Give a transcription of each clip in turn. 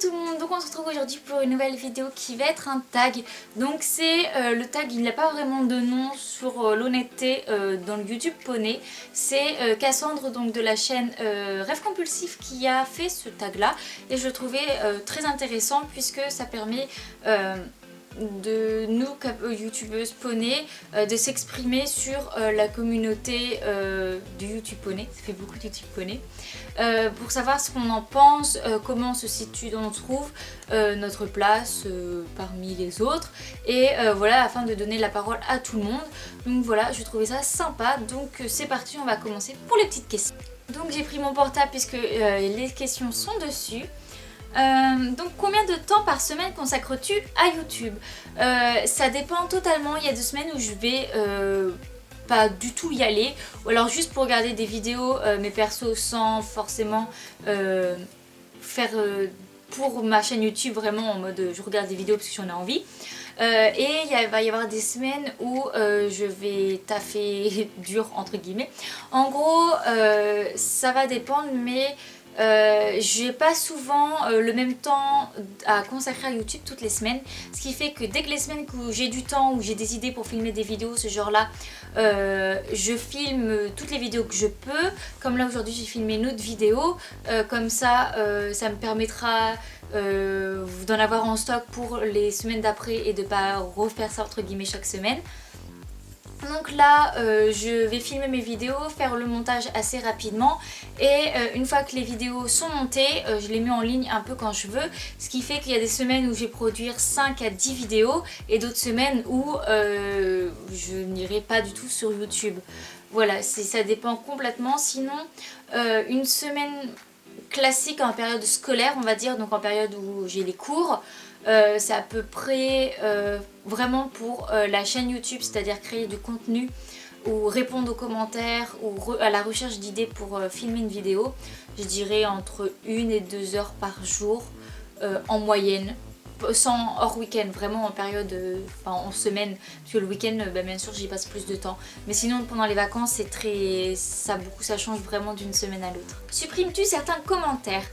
tout le monde, donc on se retrouve aujourd'hui pour une nouvelle vidéo qui va être un tag. Donc c'est le tag, il n'a pas vraiment de nom sur l'honnêteté dans le YouTube Poney. C'est Cassandre donc de la chaîne Rêve Compulsif qui a fait ce tag là. Et je le trouvais très intéressant puisque ça permet de nous, youtubeuses poney, de s'exprimer sur la communauté du YouTube Poney, ça fait beaucoup de YouTube Poney, pour savoir ce qu'on en pense, comment on se situe, on trouve notre place parmi les autres, et voilà, afin de donner la parole à tout le monde. Donc voilà, je trouvais ça sympa, donc c'est parti, on va commencer pour les petites questions. Donc j'ai pris mon portable puisque les questions sont dessus. Donc combien de temps par semaine consacres-tu à YouTube? Ça dépend totalement, il y a 2 semaines où je vais pas du tout y aller, ou alors juste pour regarder des vidéos, mes persos, sans forcément faire pour ma chaîne YouTube, vraiment en mode je regarde des vidéos parce que j'en ai envie. Et il va y avoir des semaines où je vais taffer dur entre guillemets. En gros ça va dépendre, mais j'ai pas souvent le même temps à consacrer à YouTube toutes les semaines, ce qui fait que dès que les semaines où j'ai du temps, où j'ai des idées pour filmer des vidéos ce genre là, je filme toutes les vidéos que je peux. Comme là aujourd'hui j'ai filmé une autre vidéo, comme ça ça me permettra d'en avoir en stock pour les semaines d'après et de pas refaire ça entre guillemets chaque semaine. Donc là je vais filmer mes vidéos, faire le montage assez rapidement, et une fois que les vidéos sont montées, je les mets en ligne un peu quand je veux, ce qui fait qu'il y a des semaines où je vais produire 5 à 10 vidéos et d'autres semaines où je n'irai pas du tout sur YouTube. Voilà, ça dépend complètement. Sinon une semaine classique en période scolaire, on va dire, donc en période où j'ai les cours, c'est à peu près vraiment pour la chaîne YouTube, c'est-à-dire créer du contenu ou répondre aux commentaires ou à la recherche d'idées pour filmer une vidéo. Je dirais entre 1 et 2 heures par jour en moyenne, sans hors week-end, vraiment en période, en semaine, parce que le week-end bien sûr j'y passe plus de temps, mais sinon pendant les vacances c'est très, ça change vraiment d'une semaine à l'autre. Supprimes-tu certains commentaires?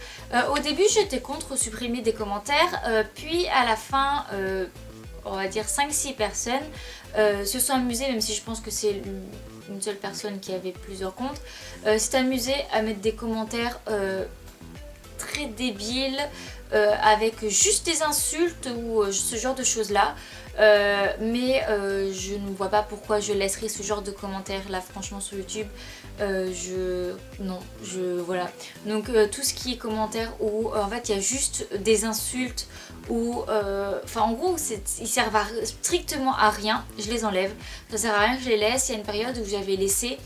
Au début j'étais contre supprimer des commentaires, puis à la fin on va dire 5-6 personnes se sont amusées, même si je pense que c'est une seule personne qui avait plusieurs comptes, s'est amusée à mettre des commentaires très débiles, avec juste des insultes ou ce genre de choses là, mais je ne vois pas pourquoi je laisserai ce genre de commentaires là franchement sur YouTube. Voilà, donc tout ce qui est commentaires où en fait il y a juste des insultes ou enfin en gros ils servent strictement à rien, je les enlève, ça sert à rien que je les laisse. Il y a une période où j'avais laissé,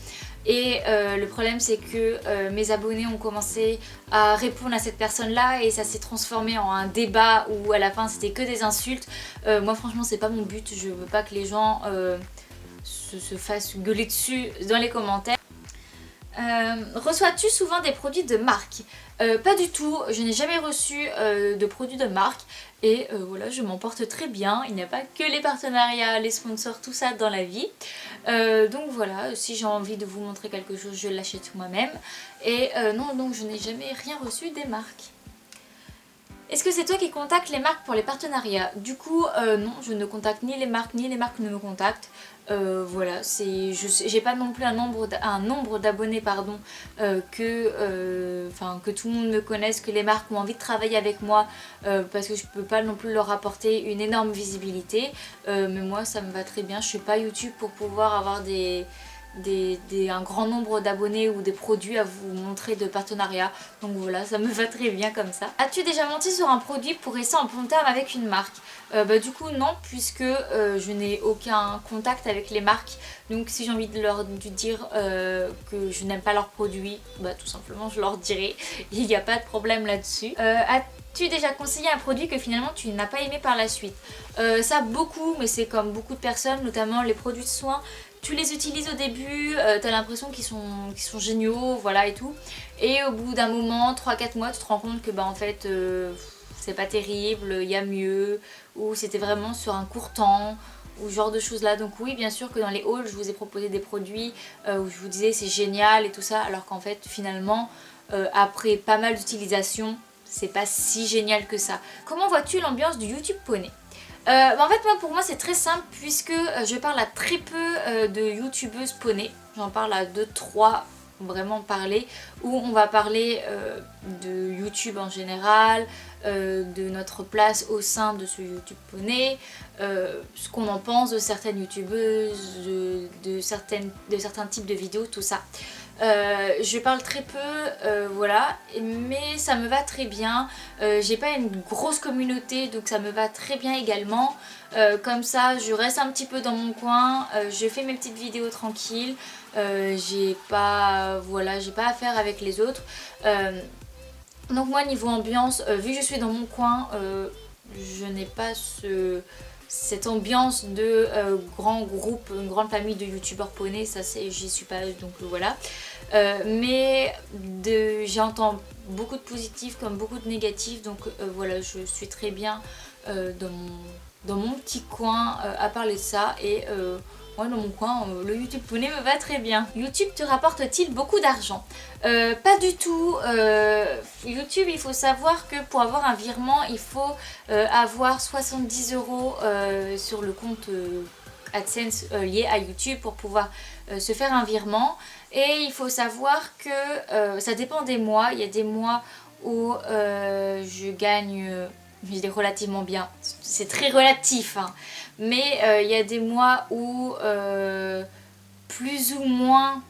et le problème c'est que mes abonnés ont commencé à répondre à cette personne là et ça s'est transformé en un débat où à la fin c'était que des insultes. Moi franchement c'est pas mon but, je veux pas que les gens se fassent gueuler dessus dans les commentaires. Reçois-tu souvent des produits de marque? Pas du tout, je n'ai jamais reçu de produits de marque, et voilà, je m'en porte très bien. Il n'y a pas que les partenariats, les sponsors, tout ça dans la vie. Donc voilà, si j'ai envie de vous montrer quelque chose, je l'achète moi-même. Et non, donc je n'ai jamais rien reçu des marques. Est-ce que c'est toi qui contactes les marques pour les partenariats? Du coup non, je ne contacte ni les marques ne me contactent. Voilà, j'ai pas non plus un nombre d'abonnés pardon, que tout le monde me connaisse, que les marques ont envie de travailler avec moi, parce que je peux pas non plus leur apporter une énorme visibilité, mais moi ça me va très bien. Je suis pas YouTube pour pouvoir avoir un grand nombre d'abonnés ou des produits à vous montrer de partenariat, donc voilà, ça me va très bien comme ça. As-tu déjà menti sur un produit pour rester en bon terme avec une marque? Du coup non, puisque je n'ai aucun contact avec les marques, donc si j'ai envie de leur dire que je n'aime pas leurs produits, tout simplement je leur dirai, il n'y a pas de problème là-dessus. As-tu déjà conseillé un produit que finalement tu n'as pas aimé par la suite? Ça beaucoup, mais c'est comme beaucoup de personnes, notamment les produits de soins. Tu les utilises au début, t'as l'impression qu'ils sont géniaux, voilà et tout. Et au bout d'un moment, 3-4 mois, tu te rends compte que en fait c'est pas terrible, il y a mieux, ou c'était vraiment sur un court temps, ou ce genre de choses là. Donc oui, bien sûr que dans les hauls, je vous ai proposé des produits où je vous disais c'est génial et tout ça, alors qu'en fait finalement après pas mal d'utilisation, c'est pas si génial que ça. Comment vois-tu l'ambiance du YouTube poney? En fait pour moi c'est très simple puisque je parle à très peu de youtubeuses poney. J'en parle à 2-3 vraiment parler, où on va parler de YouTube en général, de notre place au sein de ce YouTube poney, ce qu'on en pense de certaines youtubeuses, de certains types de vidéos, tout ça. Je parle très peu, voilà, mais ça me va très bien. J'ai pas une grosse communauté, donc ça me va très bien également. Comme ça, je reste un petit peu dans mon coin, je fais mes petites vidéos tranquilles. J'ai pas, voilà, j'ai pas affaire avec les autres. Donc moi niveau ambiance, vu que je suis dans mon coin, je n'ai pas cette ambiance de grand groupe, une grande famille de youtubeurs poney, ça j'y suis pas, donc voilà. Mais j'entends beaucoup de positifs comme beaucoup de négatifs, donc voilà, je suis très bien dans mon petit coin à parler de ça, et moi dans mon coin, le YouTube poney me va très bien. YouTube te rapporte-t-il beaucoup d'argent? Pas du tout. YouTube, il faut savoir que pour avoir un virement, il faut avoir 70 € sur le compte AdSense lié à YouTube pour pouvoir se faire un virement. Et il faut savoir que ça dépend des mois. Il y a des mois où je gagne... je dis relativement bien, c'est très relatif, hein. Mais il y a des mois où plus ou moins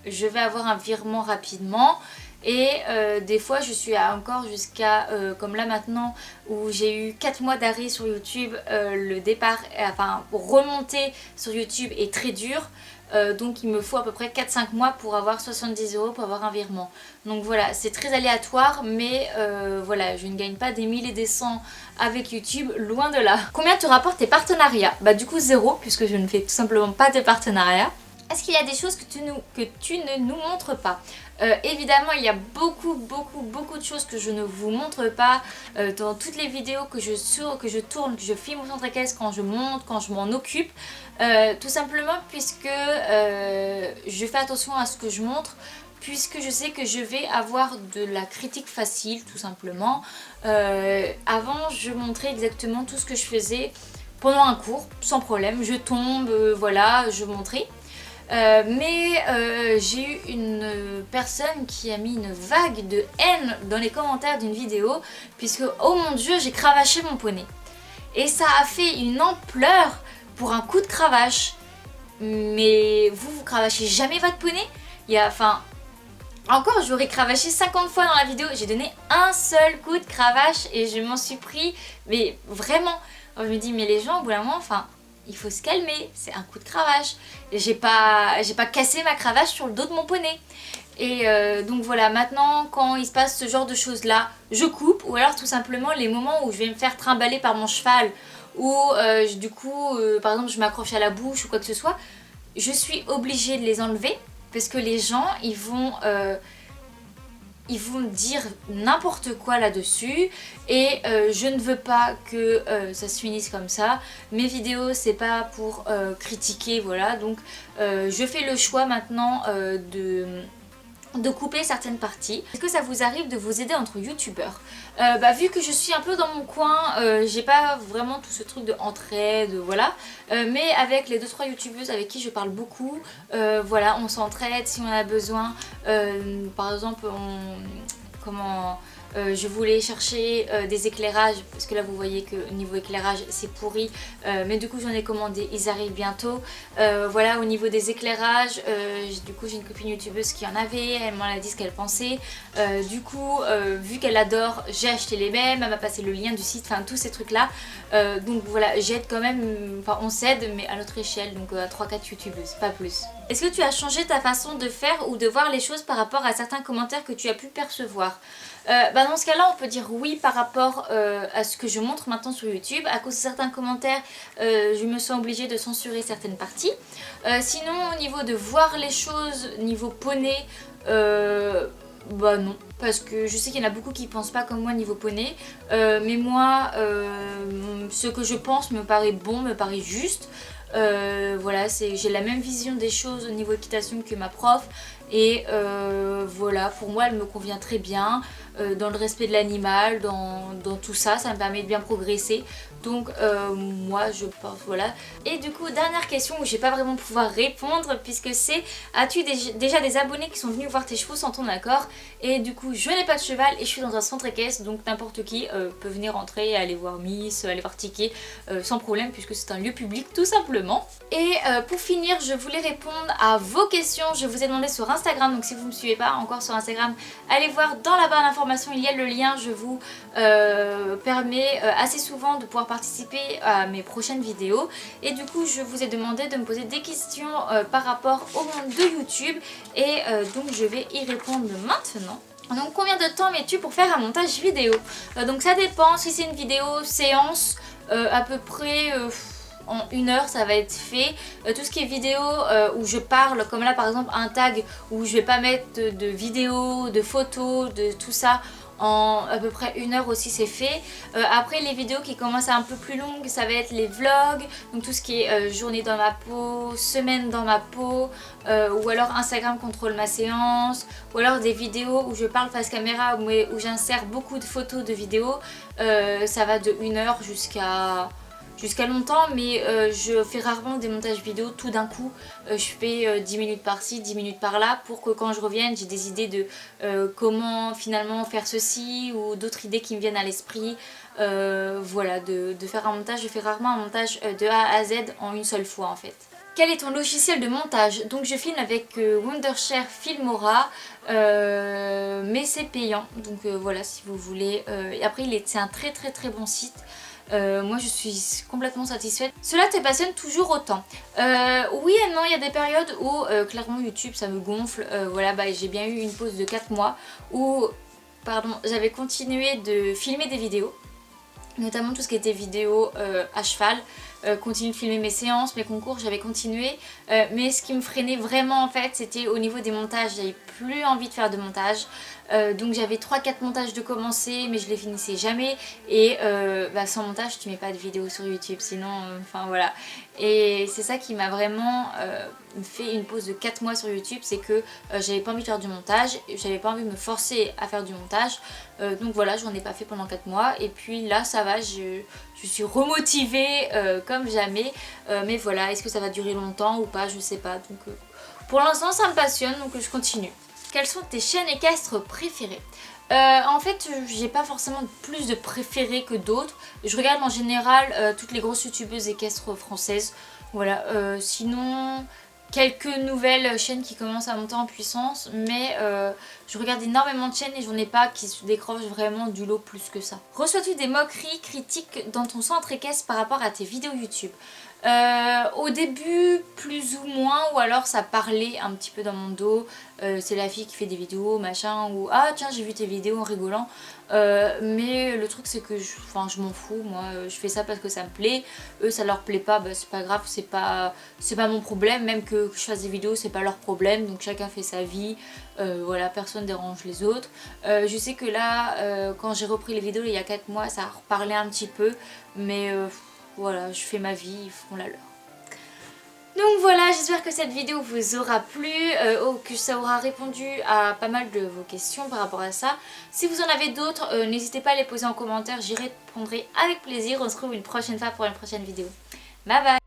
je vais avoir un virement rapidement, et des fois je suis encore jusqu'à, comme là maintenant où j'ai eu 4 mois d'arrêt sur YouTube, le départ, enfin pour remonter sur YouTube est très dur. Donc il me faut à peu près 4-5 mois pour avoir 70 € pour avoir un virement. Donc voilà, c'est très aléatoire, mais voilà, je ne gagne pas des 1000 et des 100 avec YouTube, loin de là. Combien te rapportent tes partenariats? Bah du coup 0, puisque je ne fais tout simplement pas de partenariats. Est-ce qu'il y a des choses que tu ne nous montres pas? Évidemment, il y a beaucoup de choses que je ne vous montre pas dans toutes les vidéos que je tourne, que je filme au centre équestre, quand je monte, quand je m'en occupe. Tout simplement puisque je fais attention à ce que je montre, puisque je sais que je vais avoir de la critique facile, tout simplement. Avant, je montrais exactement tout ce que je faisais pendant un cours, sans problème. Je tombe, voilà, je montrais. Mais j'ai eu une personne qui a mis une vague de haine dans les commentaires d'une vidéo, puisque oh mon dieu, j'ai cravaché mon poney. Et ça a fait une ampleur pour un coup de cravache. Mais vous cravachez jamais votre poney? Enfin, encore j'aurais cravaché 50 fois dans la vidéo, j'ai donné un seul coup de cravache et je m'en suis pris, mais vraiment. Je me dis mais les gens au bout d'un moment, enfin, il faut se calmer, c'est un coup de cravache. J'ai pas cassé ma cravache sur le dos de mon poney. Et donc voilà, maintenant quand il se passe ce genre de choses là, je coupe, ou alors tout simplement les moments où je vais me faire trimballer par mon cheval, ou du coup par exemple je m'accroche à la bouche ou quoi que ce soit, je suis obligée de les enlever parce que les gens ils vont dire n'importe quoi là-dessus, et je ne veux pas que ça se finisse comme ça. Mes vidéos c'est pas pour critiquer, voilà, donc je fais le choix maintenant de couper certaines parties. Est-ce que ça vous arrive de vous aider entre youtubeurs? Vu que je suis un peu dans mon coin, j'ai pas vraiment tout ce truc de entraide, voilà. Mais avec les 2-3 youtubeuses avec qui je parle beaucoup, voilà, on s'entraide si on a besoin. Par exemple, je voulais chercher des éclairages, parce que là vous voyez que niveau éclairage c'est pourri, mais du coup j'en ai commandé, ils arrivent bientôt. Voilà, au niveau des éclairages, du coup j'ai une copine youtubeuse qui en avait, elle m'en a dit ce qu'elle pensait. Du coup vu qu'elle adore, j'ai acheté les mêmes, elle m'a passé le lien du site, enfin tous ces trucs là. Donc voilà, j'aide quand même, enfin on s'aide mais à notre échelle, donc à 3-4 youtubeuses, pas plus. Est-ce que tu as changé ta façon de faire ou de voir les choses par rapport à certains commentaires que tu as pu percevoir? Dans ce cas là on peut dire oui par rapport à ce que je montre maintenant sur YouTube. À cause de certains commentaires je me sens obligée de censurer certaines parties. Sinon au niveau de voir les choses niveau poney, non, parce que je sais qu'il y en a beaucoup qui pensent pas comme moi niveau poney, mais moi ce que je pense me paraît bon, me paraît juste. Voilà, j'ai la même vision des choses au niveau équitation que ma prof. Et voilà, pour moi elle me convient très bien, dans le respect de l'animal, dans tout ça, ça me permet de bien progresser. Donc moi je pense, voilà. Et du coup, dernière question où je vais pas vraiment pouvoir répondre, puisque c'est: as-tu déjà des abonnés qui sont venus voir tes chevaux sans ton accord? Et du coup, je n'ai pas de cheval et je suis dans un centre équestre, donc n'importe qui peut venir entrer et aller voir Miss, aller voir Tiki sans problème, puisque c'est un lieu public tout simplement. Et pour finir, je voulais répondre à vos questions. Je vous ai demandé sur Instagram, donc si vous ne me suivez pas encore sur Instagram, allez voir dans la barre d'informations, il y a le lien. Je vous permets assez souvent de pouvoir participer à mes prochaines vidéos. Et du coup, je vous ai demandé de me poser des questions par rapport au monde de YouTube. Et donc je vais y répondre maintenant. Donc combien de temps mets-tu pour faire un montage vidéo? Donc ça dépend. Si c'est une vidéo séance, à peu près... en 1 heure ça va être fait. Tout ce qui est vidéo où je parle, comme là par exemple un tag où je vais pas mettre de vidéos, de photos, de tout ça, en à peu près 1 heure aussi c'est fait. Après les vidéos qui commencent à un peu plus longues, ça va être les vlogs, donc tout ce qui est journée dans ma peau, semaine dans ma peau, ou alors Instagram contrôle ma séance, ou alors des vidéos où je parle face caméra où j'insère beaucoup de photos de vidéos. Ça va de 1 heure jusqu'à longtemps, mais je fais rarement des montages vidéo tout d'un coup. Je fais 10 minutes par-ci, 10 minutes par-là, pour que quand je revienne j'ai des idées de comment finalement faire ceci, ou d'autres idées qui me viennent à l'esprit. Voilà, de faire un montage. Je fais rarement un montage de A à Z en une seule fois en fait. Quel est ton logiciel de montage? Donc je filme avec Wondershare Filmora, mais c'est payant, donc voilà, si vous voulez. Et après c'est un très bon site. Moi je suis complètement satisfaite. Cela te passionne toujours autant? Oui et non, il y a des périodes où clairement YouTube ça me gonfle. Voilà, j'ai bien eu une pause de 4 mois où j'avais continué de filmer des vidéos, notamment tout ce qui était vidéo à cheval. Continuer de filmer mes séances, mes concours, j'avais continué, mais ce qui me freinait vraiment en fait, c'était au niveau des montages. J'avais plus envie de faire de montage, donc j'avais 3-4 montages de commencer, mais je les finissais jamais. Et sans montage tu mets pas de vidéo sur YouTube, sinon enfin voilà. Et c'est ça qui m'a vraiment fait une pause de 4 mois sur YouTube, c'est que j'avais pas envie de faire du montage, j'avais pas envie de me forcer à faire du montage. Donc voilà, j'en ai pas fait pendant 4 mois, et puis là ça va, je suis remotivée comme jamais. Mais voilà, est-ce que ça va durer longtemps ou pas, je sais pas. Donc pour l'instant ça me passionne, donc je continue. Quelles sont tes chaînes équestres préférées? En fait, j'ai pas forcément plus de préférés que d'autres. Je regarde en général toutes les grosses youtubeuses équestres françaises. Voilà, sinon quelques nouvelles chaînes qui commencent à monter en puissance, mais je regarde énormément de chaînes et j'en ai pas qui se décrochent vraiment du lot plus que ça. Reçois-tu des moqueries, critiques dans ton centre équestre par rapport à tes vidéos YouTube? Au début plus ou moins, ou alors ça parlait un petit peu dans mon dos, c'est la fille qui fait des vidéos machin, ou ah tiens j'ai vu tes vidéos en rigolant. Mais le truc c'est que je m'en fous, moi je fais ça parce que ça me plaît. Eux ça leur plaît pas, c'est pas grave, c'est pas mon problème. Même que je fasse des vidéos c'est pas leur problème, donc chacun fait sa vie. Voilà, personne dérange les autres. Je sais que là quand j'ai repris les vidéos il y a 4 mois ça a reparlé un petit peu, mais voilà, je fais ma vie, ils font la leur. Donc voilà, j'espère que cette vidéo vous aura plu, que ça aura répondu à pas mal de vos questions par rapport à ça. Si vous en avez d'autres, n'hésitez pas à les poser en commentaire, j'y répondrai avec plaisir. On se retrouve une prochaine fois pour une prochaine vidéo. Bye bye!